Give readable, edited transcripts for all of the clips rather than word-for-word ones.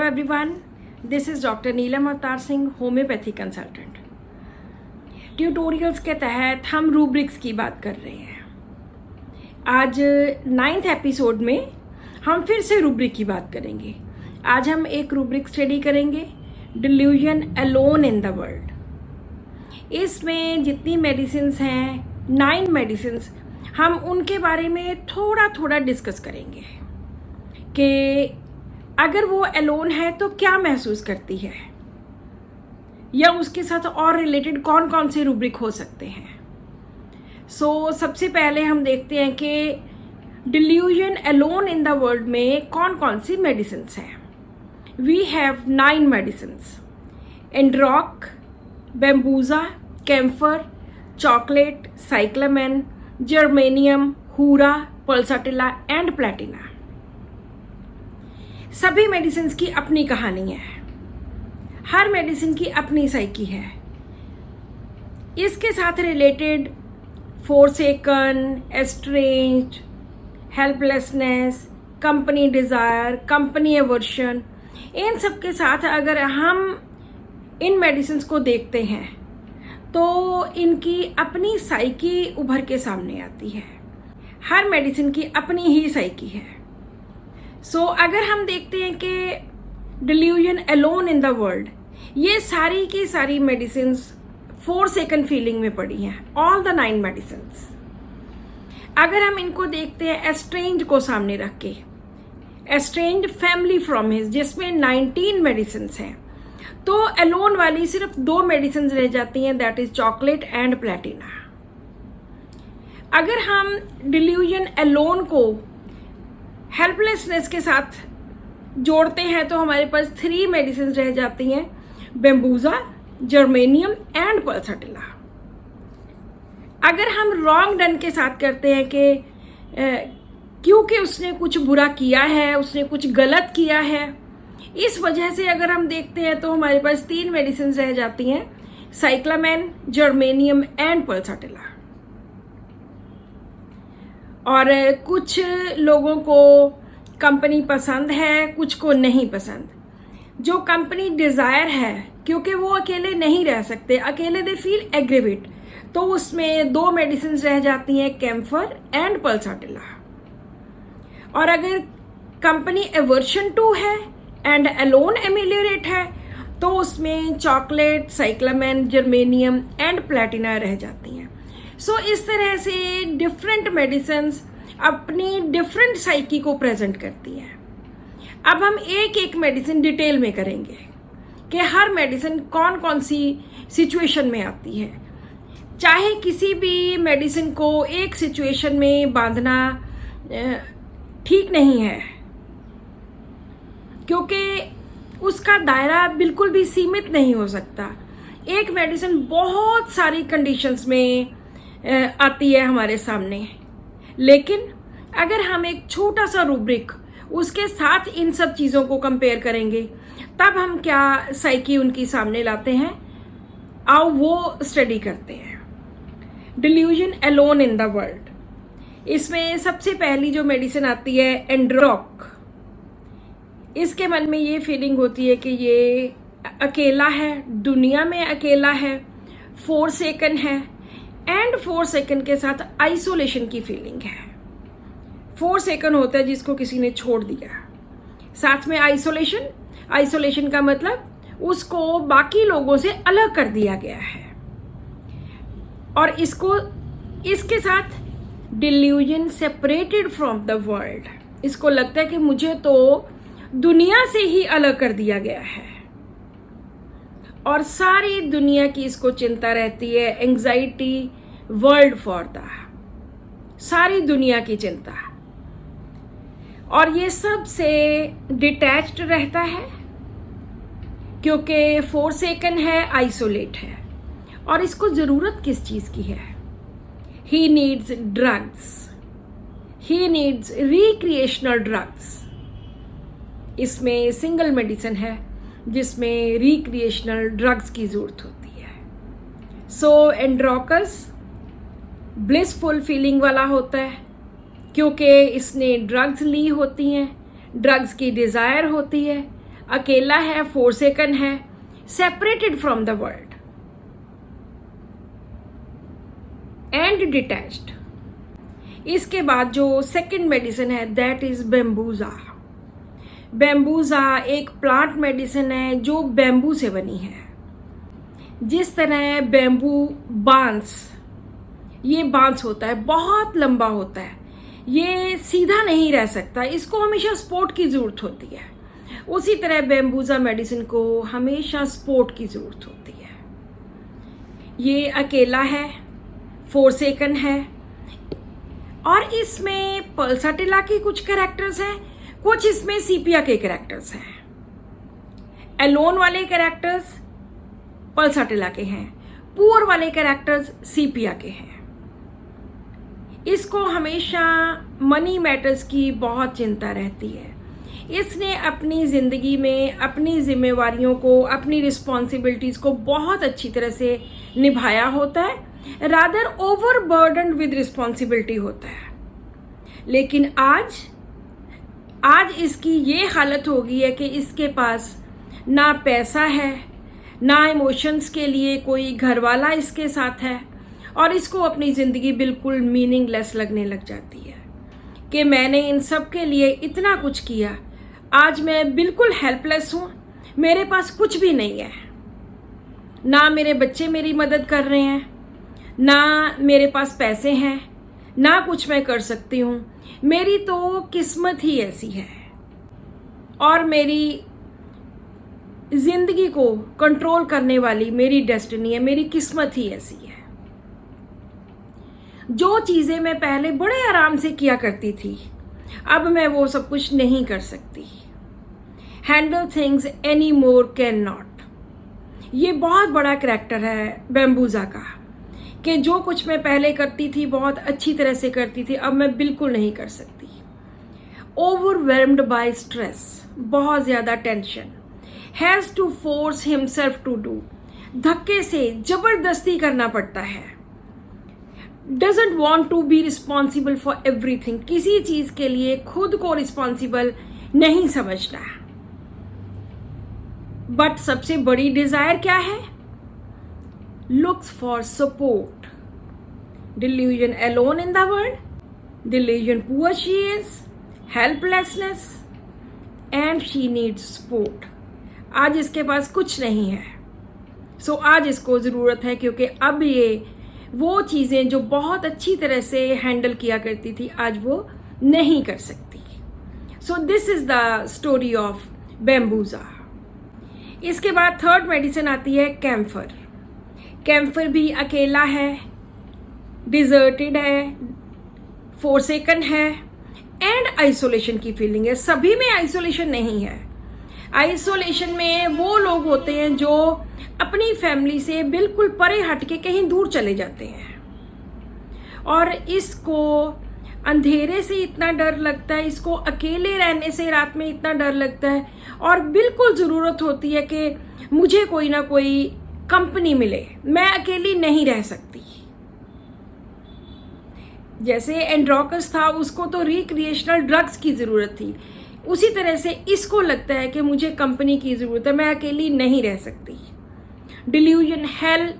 Hello everyone, this is doctor Neelam Avatar Singh, homeopathy consultant. Tutorials के तहत हम रूब्रिक्स की बात कर रहे हैं। आज 9th एपिसोड में हम फिर से रूब्रिक की बात करेंगे। आज हम एक रूब्रिक स्टडी करेंगे, delusion alone in the world. इसमें जितनी मेडिसिन्स हैं, 9 मेडिसिन्स, हम उनके बारे में थोड़ा डिस्कस करेंगे कि अगर वो अलोन है तो क्या महसूस करती है, या उसके साथ और रिलेटेड कौन कौन से रूब्रिक हो सकते हैं। सबसे पहले हम देखते हैं कि delusion alone in the world में कौन कौन सी मेडिसिन्स हैं। We have 9 medicines: androc, bambusa, camphor, chocolate, cyclamen, germanium, hura, pulsatilla and platina. सभी मेडिसिन्स की अपनी कहानी है, हर मेडिसिन की अपनी साइकी है। इसके साथ related forsaken, estranged, helplessness, company desire, company aversion, इन सब के साथ अगर हम इन मेडिसिन्स को देखते हैं तो इनकी अपनी साइकी उभर के सामने आती है। हर मेडिसिन की अपनी ही साइकी है। अगर हम देखते हैं कि delusion alone in the world, ये सारी की सारी मेडिसिन्स फोरसेकन फीलिंग में पड़ी हैं, ऑल द 9 मेडिसिन्स। अगर हम इनको देखते हैं एस्ट्रेंज्ड को सामने रख के, एस्ट्रेंज्ड फैमिली फ्रॉम हिज, जिसमें 19 मेडिसिन्स हैं, तो अलोन वाली सिर्फ 2 मेडिसिन्स रह जाती हैं, that is chocolate and Platina. अगर हम डिल्यूजन अलोन को हेल्पलेसनेस के साथ जोड़ते हैं तो हमारे पास 3 मेडिसिन रह जाती हैं, बैम्बूजा, जर्मेनियम एंड पल्साटिला। अगर हम रॉन्ग डन के साथ करते हैं कि क्योंकि उसने कुछ बुरा किया है, उसने कुछ गलत किया है, इस वजह से अगर हम देखते हैं तो हमारे पास 3 मेडिसिन रह जाती हैं, साइक्लामेन, जर्मेनियम एंड पल्साटिला। और कुछ लोगों को कंपनी पसंद है, कुछ को नहीं पसंद। जो कंपनी डिज़ायर है, क्योंकि वो अकेले नहीं रह सकते, अकेले दे फील एग्रीवेट, तो उसमें 2 मेडिसिन रह जाती हैं, कैम्फर एंड पल्साटिला। और अगर कंपनी एवर्शन 2 है एंड अलोन एमिलियोरेट है तो उसमें chocolate, cyclamen, germanium and Platina रह जाती हैं। इस तरह से डिफरेंट मेडिसिन्स अपनी डिफरेंट साइकी को प्रेजेंट करती हैं। अब हम एक एक मेडिसिन डिटेल में करेंगे कि हर मेडिसिन कौन कौन सी सिचुएशन में आती है। चाहे किसी भी मेडिसिन को एक सिचुएशन में बांधना ठीक नहीं है, क्योंकि उसका दायरा बिल्कुल भी सीमित नहीं हो सकता। एक मेडिसिन बहुत सारी कंडीशंस में आती है हमारे सामने, लेकिन अगर हम एक छोटा सा रूब्रिक उसके साथ इन सब चीज़ों को कंपेयर करेंगे, तब हम क्या साइकी उनकी सामने लाते हैं, आओ वो स्टडी करते हैं। Delusion alone in the world, इसमें सबसे पहली जो मेडिसिन आती है एंड्रॉक। इसके मन में ये फीलिंग होती है कि ये अकेला है, दुनिया में अकेला है, फोरसेकन है एंड फोरसेकन के साथ आइसोलेशन की फीलिंग है। फोरसेकन होता है जिसको किसी ने छोड़ दिया, साथ में आइसोलेशन का मतलब उसको बाकी लोगों से अलग कर दिया गया है। और इसके साथ delusion separated from the world, इसको लगता है कि मुझे तो दुनिया से ही अलग कर दिया गया है, और सारी दुनिया की इसको चिंता रहती है, एंग्जाइटी वर्ल्ड फॉर द, सारी दुनिया की चिंता। और ये सब से डिटैच्ड रहता है, क्योंकि फोरसेकन है, आइसोलेट है, और इसको जरूरत किस चीज की है? He needs drugs, he needs recreational drugs. इसमें सिंगल मेडिसिन है जिसमें रिक्रिएशनल ड्रग्स की जरूरत होती है। एंड्रोकस ब्लिसफुल फीलिंग वाला होता है, क्योंकि इसने ड्रग्स ली होती हैं, ड्रग्स की डिज़ायर होती है, अकेला है, फोरसेकन है, separated from the world and detached. इसके बाद जो सेकंड मेडिसिन है दैट इज बेम्बूजा। बेम्बूजा एक प्लांट मेडिसिन है जो बेम्बू से बनी है। जिस तरह बेम्बू बांस, ये बांस होता है, बहुत लंबा होता है, ये सीधा नहीं रह सकता, इसको हमेशा सपोर्ट की जरूरत होती है। उसी तरह बेम्बूजा मेडिसिन को हमेशा सपोर्ट की जरूरत होती है। ये अकेला है, फोरसेकन है, और इसमें पल्साटिला के कुछ कैरेक्टर्स हैं, कुछ इसमें सीपिया के कैरेक्टर्स हैं। एलोन वाले कैरेक्टर्स पल्साटिला के हैं, पुअर वाले कैरेक्टर्स सीपिया के हैं। इसको हमेशा मनी मैटर्स की बहुत चिंता रहती है। इसने अपनी जिंदगी में अपनी जिम्मेवारियों को, अपनी रिस्पॉन्सिबिलिटीज को बहुत अच्छी तरह से निभाया होता है, रादर ओवरबर्डन्ड विद रिस्पॉन्सिबिलिटी होता है। लेकिन आज इसकी ये हालत हो गई है कि इसके पास ना पैसा है, ना इमोशंस के लिए कोई घर वाला इसके साथ है, और इसको अपनी ज़िंदगी बिल्कुल मीनिंगलेस लगने लग जाती है कि मैंने इन सब के लिए इतना कुछ किया, आज मैं बिल्कुल हेल्पलेस हूँ, मेरे पास कुछ भी नहीं है। ना मेरे बच्चे मेरी मदद कर रहे हैं, ना मेरे पास पैसे हैं, ना कुछ मैं कर सकती हूँ। मेरी तो किस्मत ही ऐसी है, और मेरी जिंदगी को कंट्रोल करने वाली मेरी डेस्टिनी है, मेरी किस्मत ही ऐसी है। जो चीजें मैं पहले बड़े आराम से किया करती थी, अब मैं वो सब कुछ नहीं कर सकती। Handle things any more can not. ये बहुत बड़ा करैक्टर है बेम्बूजा का, कि जो कुछ मैं पहले करती थी, बहुत अच्छी तरह से करती थी, अब मैं बिल्कुल नहीं कर सकती। ओवरवेल्म्ड बाय स्ट्रेस, बहुत ज्यादा tension, has to force himself to do, धक्के से जबरदस्ती करना पड़ता है। Doesn't want to be responsible for everything, किसी चीज के लिए खुद को रिस्पॉन्सिबल नहीं समझना। बट सबसे बड़ी डिजायर क्या है? Looks for support. Delusion alone in the world, delusion poor she is, helplessness, and she needs support. आज इसके पास कुछ नहीं है, सो आज इसको जरूरत है, क्योंकि अब ये वो चीजें जो बहुत अच्छी तरह से हैंडल किया करती थी, आज वो नहीं कर सकती। So this is the story of bambusa. इसके बाद थर्ड मेडिसिन आती है कैम्फर। कैम्फर भी अकेला है, डिजर्टेड है, फोरसेकन है, एंड आइसोलेशन की फीलिंग है। सभी में आइसोलेशन नहीं है। आइसोलेशन में वो लोग होते हैं जो अपनी फैमिली से बिल्कुल परे हट के कहीं दूर चले जाते हैं, और इसको अंधेरे से इतना डर लगता है, इसको अकेले रहने से रात में इतना डर लगता है, और बिल्कुल जरूरत होती है कि मुझे कोई ना कोई कंपनी मिले, मैं अकेली नहीं रह सकती। जैसे एंड्रोकस था, उसको तो रिक्रिएशनल ड्रग्स की जरूरत थी, उसी तरह से इसको लगता है कि मुझे कंपनी की जरूरत है, मैं अकेली नहीं रह सकती। Delusion hello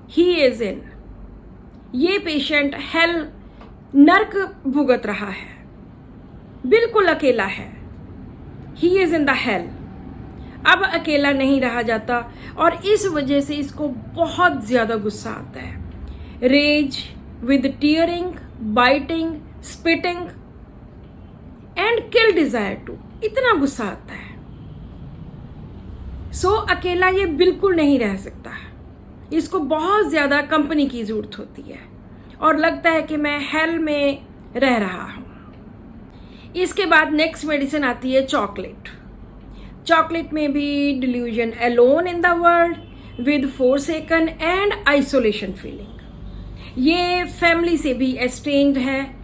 he is in, ये पेशेंट हेल नर्क भुगत रहा है, बिल्कुल अकेला है, he is in the hell. अब अकेला नहीं रहा जाता, और इस वजह से इसको बहुत ज्यादा गुस्सा आता है। Rage with tearing, biting, spitting and kill desire to, इतना गुस्सा आता है। सो अकेला ये बिल्कुल नहीं रह सकता, इसको बहुत ज्यादा कंपनी की जरूरत होती है, और लगता है कि मैं हेल में रह रहा हूं। इसके बाद नेक्स्ट मेडिसिन आती है चॉकलेट। चॉकलेट में भी delusion alone in the world with forsaken and isolation feeling. ये फैमिली से भी एस्ट्रेंज्ड है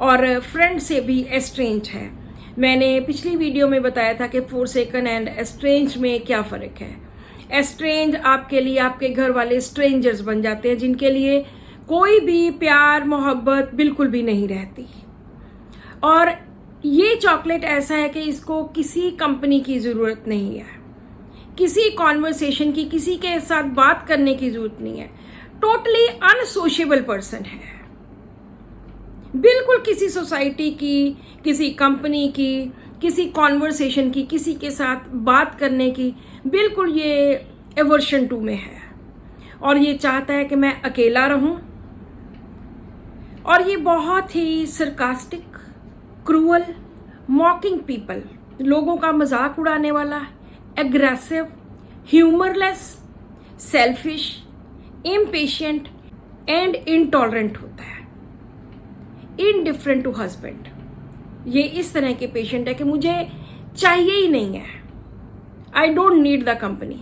और फ्रेंड से भी एस्ट्रेंज्ड है। मैंने पिछली वीडियो में बताया था कि फोरसेकन एंड एस्ट्रेंज में क्या फ़र्क है। एस्ट्रेंज आपके लिए आपके घर वाले स्ट्रेंजर्स बन जाते हैं, जिनके लिए कोई भी प्यार मोहब्बत बिल्कुल भी नहीं रहती। और ये चॉकलेट ऐसा है कि इसको किसी कंपनी की ज़रूरत नहीं है, किसी कॉन्वर्सेशन की, किसी के साथ बात करने की ज़रूरत नहीं है। टोटली अनसोशिएबल पर्सन है, बिल्कुल किसी सोसाइटी की, किसी कंपनी की, किसी कॉन्वर्सेशन की, किसी के साथ बात करने की बिल्कुल ये एवर्शन टू में है। और ये चाहता है कि मैं अकेला रहूं। और ये बहुत ही सरकास्टिक, क्रूअल, मॉकिंग पीपल, लोगों का मजाक उड़ाने वाला, aggressive, humourless, selfish, impatient and intolerant होता है। इनडिफरेंट टू हस्बैंड, ये इस तरह के पेशेंट है कि मुझे चाहिए ही नहीं है, I don't need the company.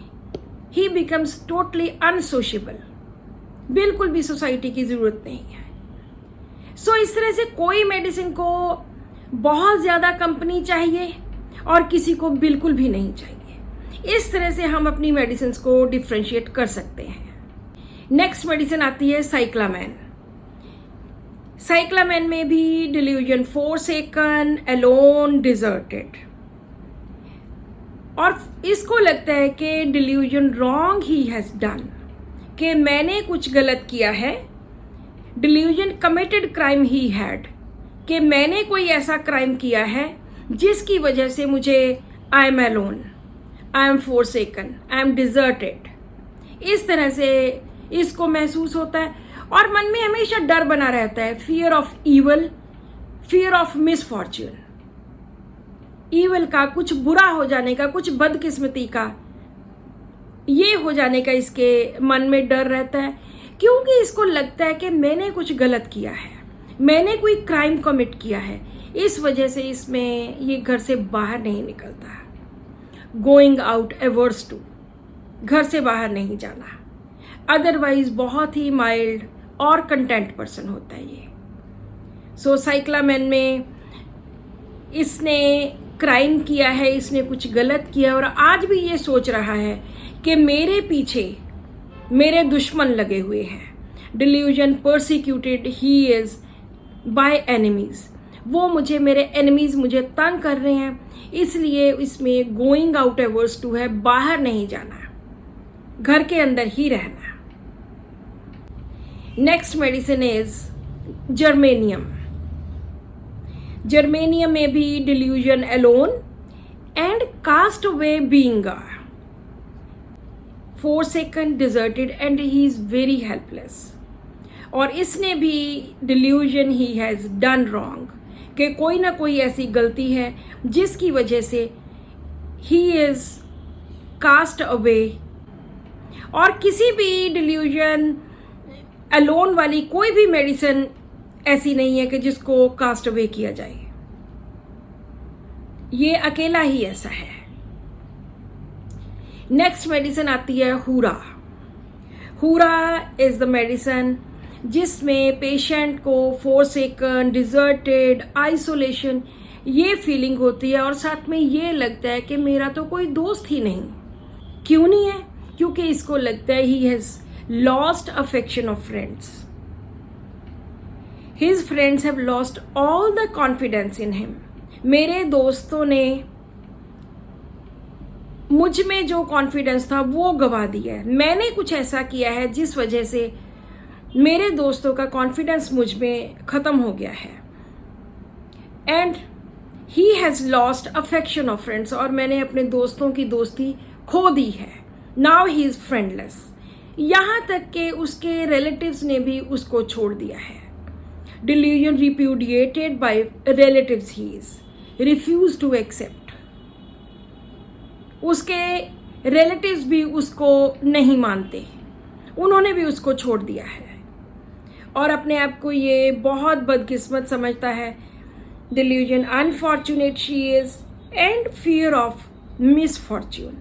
He becomes totally unsociable, बिल्कुल भी सोसाइटी की जरूरत नहीं है। सो इस तरह से कोई मेडिसिन को बहुत ज्यादा कंपनी चाहिए और किसी को बिल्कुल भी नहीं चाहिए। इस तरह से हम अपनी मेडिसिन को डिफ्रेंशिएट कर सकते हैं। नेक्स्ट मेडिसिन आती है साइक्लामैन। साइक्लामैन में भी डिल्यूजन, फोरसेकन, अलोन, डिजर्टेड। और इसको लगता है कि delusion wrong he has done, कि मैंने कुछ गलत किया है। Delusion committed crime he had, कि मैंने कोई ऐसा क्राइम किया है जिसकी वजह से मुझे I am alone, I am forsaken, I am deserted, इस तरह से इसको महसूस होता है। और मन में हमेशा डर बना रहता है, fear of evil, fear of misfortune, evil का, कुछ बुरा हो जाने का, कुछ बदकिस्मती का, ये हो जाने का इसके मन में डर रहता है, क्योंकि इसको लगता है कि मैंने कुछ गलत किया है, मैंने कोई क्राइम कमिट किया है। इस वजह से इसमें ये घर से बाहर नहीं निकलता। गोइंग आउट एवर्स टू, घर से बाहर नहीं जाना। अदरवाइज बहुत ही माइल्ड और कंटेंट पर्सन होता है ये। सो साइक्लामैन में इसने क्राइम किया है, इसने कुछ गलत किया और आज भी ये सोच रहा है कि मेरे पीछे मेरे दुश्मन लगे हुए हैं। Delusion, persecuted he is by enemies, वो मुझे, मेरे एनिमीज मुझे तंग कर रहे हैं, इसलिए इसमें गोइंग आउट एवर्स टू है, बाहर नहीं जाना, घर के अंदर ही रहना। Next medicine is germanium. Germanium में भी delusion, alone and cast away being forsaken, deserted and he is very helpless. और इसने भी delusion he has done wrong, कि कोई ना कोई ऐसी गलती है जिसकी वजह से ही इज कास्ट अवे। और किसी भी डिल्यूजन, अलोन वाली कोई भी मेडिसिन ऐसी नहीं है कि जिसको कास्ट अवे किया जाए, ये अकेला ही ऐसा है। नेक्स्ट मेडिसिन आती है हूरा। हूरा इज द मेडिसिन जिसमें पेशेंट को फोरसेकन, डिजर्टेड, आइसोलेशन ये फीलिंग होती है और साथ में ये लगता है कि मेरा तो कोई दोस्त ही नहीं। क्यों नहीं है? क्योंकि इसको लगता है he has lost affection of friends, his friends have lost all the confidence in him. मेरे दोस्तों ने मुझ में जो कॉन्फिडेंस था वो गवा दिया है। मैंने कुछ ऐसा किया है जिस वजह से मेरे दोस्तों का कॉन्फिडेंस मुझ में खत्म हो गया है। And he has lost affection of friends, और मैंने अपने दोस्तों की दोस्ती खो दी है। नाउ ही इज फ्रेंडलेस, यहां तक कि उसके रिलेटिव्स ने भी उसको छोड़ दिया है। Delusion, repudiated by relatives, he is refuse to accept. उसके रिलेटिव्स भी उसको नहीं मानते, उन्होंने भी उसको छोड़ दिया है और अपने आप को ये बहुत बदकिस्मत समझता है। Delusion, unfortunate she is and fear of misfortune.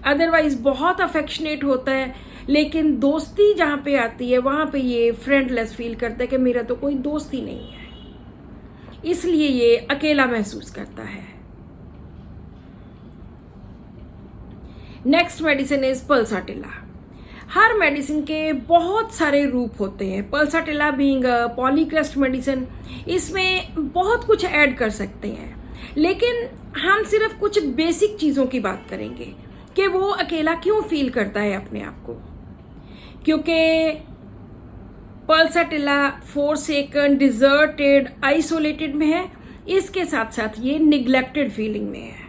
Otherwise बहुत अफेक्शनेट होता है, लेकिन दोस्ती जहाँ पे आती है वहाँ पे ये फ्रेंडलेस फील करता है कि मेरा तो कोई दोस्त ही नहीं है, इसलिए ये अकेला महसूस करता है। Next medicine is pulsatilla. Her medicine के बहुत सारे रूप होते हैं। पल्साटिला बीइंग पॉलीक्रस्ट मेडिसिन, इसमें बहुत कुछ ऐड कर सकते हैं, लेकिन हम सिर्फ कुछ बेसिक चीज़ों की बात करेंगे कि वो अकेला क्यों फील करता है अपने आप को। क्योंकि पल्साटिला फोरसेकन, डिजर्टेड, आइसोलेटेड में है, इसके साथ साथ ये निग्लेक्टेड फीलिंग में है।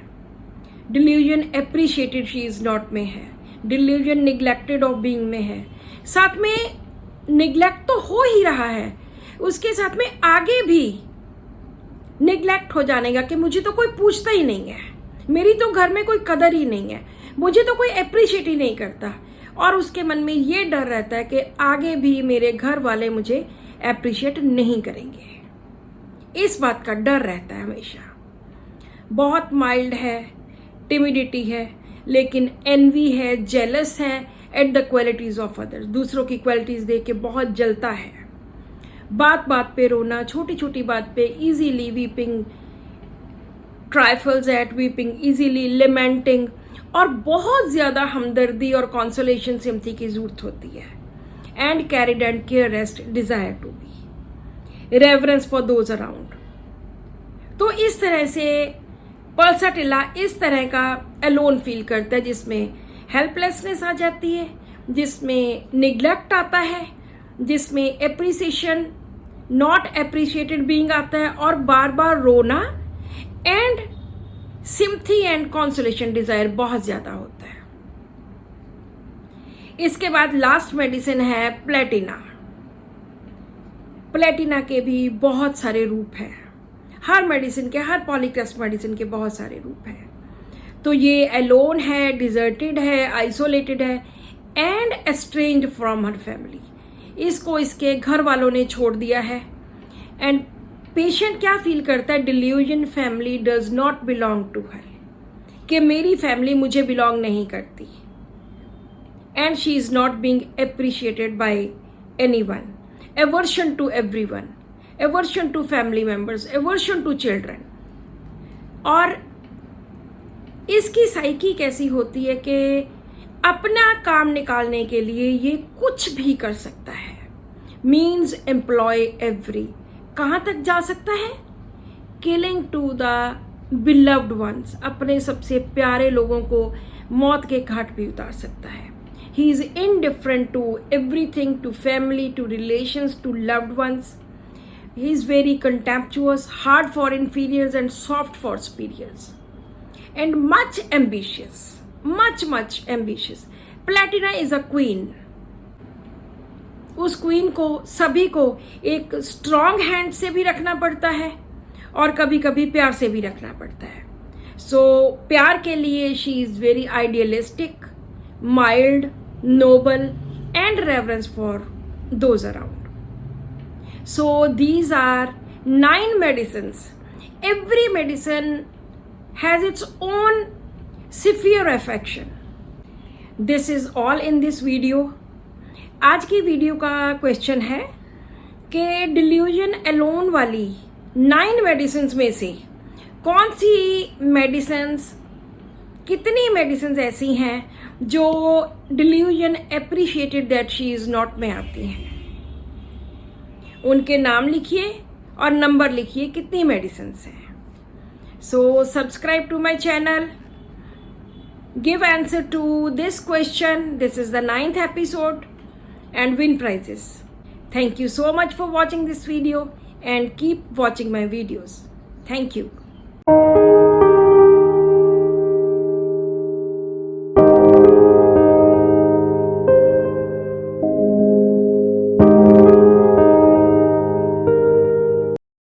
Delusion appreciated she is not में है, डिल्यूजन निग्लेक्टेड ऑफ बीइंग में है, साथ में निग्लेक्ट तो हो ही रहा है, उसके साथ में आगे भी निग्लेक्ट हो जाने का कि मुझे तो कोई पूछता ही नहीं है, मेरी तो घर में कोई कदर ही नहीं है, मुझे तो कोई अप्रिशिएट ही नहीं करता, और उसके मन में ये डर रहता है कि आगे भी मेरे घर वाले मुझे अप्रिशिएट नहीं करेंगे। इस बात का डर रहता है हमेशा। बहुत माइल्ड है, टिमिडिटी है, लेकिन एनवी है, जेलस है at the qualities of others, दूसरों की क्वालिटीज देख के बहुत जलता है। बात बात पे रोना, छोटी छोटी बात पे easily weeping, trifles at weeping, easily lamenting, और बहुत ज्यादा हमदर्दी और कॉन्सोलेशन सिम्पथी की जरूरत होती है। And carried and care rest desire to be reverence for those around. तो इस तरह से पल्साटिला इस तरह का अलोन फील करता है, जिसमें हेल्पलेसनेस आ जाती है, जिसमें निग्लेक्ट आता है, जिसमें एप्रिसिएशन, नॉट एप्रिशिएटेड बीइंग आता है, और बार बार रोना and sympathy and consolation desire बहुत ज्यादा होता है। इसके बाद लास्ट मेडिसिन है प्लेटिना। प्लेटिना के भी बहुत सारे रूप हैं, हर मेडिसिन के, हर पॉलीक्रस्ट मेडिसिन के बहुत सारे रूप हैं। तो ये अलोन है, डिजर्टेड है, आइसोलेटेड है and estranged from her family. इसको इसके घर वालों ने छोड़ दिया है। एंड पेशेंट क्या फील करता है, delusion family does not belong to her, कि मेरी फैमिली मुझे बिलोंग नहीं करती, and she is not being appreciated by anyone, aversion to everyone, aversion to family members, aversion to children. और इसकी साइकी कैसी होती है कि अपना काम निकालने के लिए ये कुछ भी कर सकता है, मीन्स एम्प्लॉय एवरी, कहाँ तक जा सकता है, killing to the beloved ones, अपने सबसे प्यारे लोगों को मौत के घाट भी उतार सकता है। He is indifferent to everything, to family, to relations, to loved ones. He is very contemptuous, hard for inferiors and soft for superiors, and much ambitious, much ambitious. Platina is a queen. उस queen को, सभी को एक strong hand से भी रखना पड़ता है और कभी कभी प्यार से भी रखना पड़ता है। सो प्यार के लिए she is very idealistic, mild, noble and reverence for those around. So these are 9 medicines. Every medicine has its own severe affection. This is all in this video. आज की वीडियो का क्वेश्चन है कि डिल्यूजन अलोन वाली 9 medicines में से कौन सी मेडिसिन्स, कितनी मेडिसिन्स ऐसी हैं जो delusion appreciated that she is not में आती हैं. उनके नाम लिखिए और नंबर लिखिए कितनी मेडिसिन्स हैं. So subscribe to my channel, give answer to this question. This is the 9th episode and win prizes. Thank you so much for watching this video and keep watching my videos. Thank you.